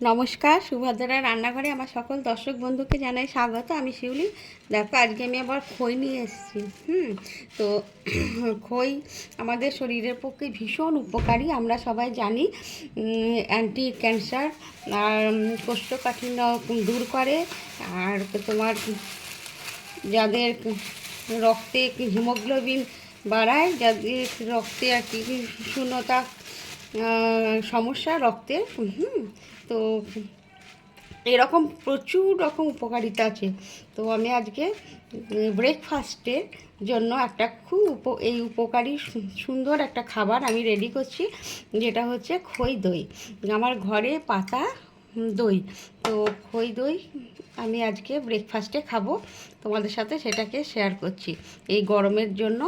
নমস্কার, সুভদ্রা রান্নাঘরে আমার সকল দর্শক বন্ধুকে জানাই স্বাগত। আমি শিউলি। দেখো, আজকে আমি আবার খই নিয়ে এসেছি। তো খই আমাদের শরীরের পক্ষে ভীষণ উপকারী, আমরা সবাই জানি। অ্যান্টি ক্যান্সার আর কোষ্ঠকাঠিন্য দূর করে। আর তোমার যাদের রক্তে হিমোগ্লোবিন বাড়ায়, যাদের রক্তে আর কি শূন্যতা সমস্যা রক্তের, তো এরকম প্রচুর রকম উপকারিতা আছে। তো আমি আজকে ব্রেকফাস্টের জন্য একটা খুব এই উপকারী সুন্দর একটা খাবার আমি রেডি করছি, যেটা হচ্ছে খই দই। আমার ঘরে পাতা দই। তো খই দই আমি আজকে ব্রেকফাস্টে খাবো, তোমাদের সাথে সেটাকে শেয়ার করছি। এই গরমের জন্য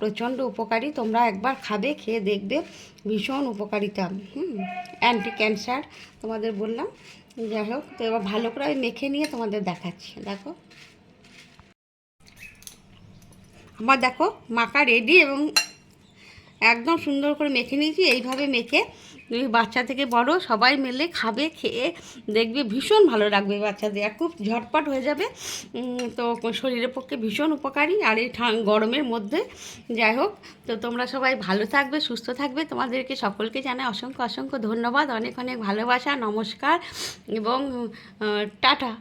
প্রচণ্ড উপকারী, তোমরা একবার খাবে, খেয়ে দেখবে ভীষণ উপকারিতা। অ্যান্টি ক্যান্সার তোমাদের বললাম। যাই হোক, তো এবার ভালো করে আমি মেখে নিয়ে তোমাদের দেখাচ্ছি। দেখো, আমার দেখো মাখা রেডি এবং একদম সুন্দর করে মেখে নিয়েছি। এইভাবে মেখে তুমি বাচ্চা থেকে বড় সবাই মিলে খাবে, খেয়ে দেখবে ভীষণ ভালো লাগবে বাচ্চাদের, আর খুব ঝটপট হয়ে যাবে। তো শরীরের পক্ষে ভীষণ উপকারী, আর এই গরমের মধ্যে। যাই হোক, তো তোমরা সবাই ভালো থাকবে, সুস্থ থাকবে। তোমাদেরকে সকলকে জানাই অসংখ্য অসংখ্য ধন্যবাদ, অনেক অনেক ভালোবাসা, নমস্কার এবং টাটা।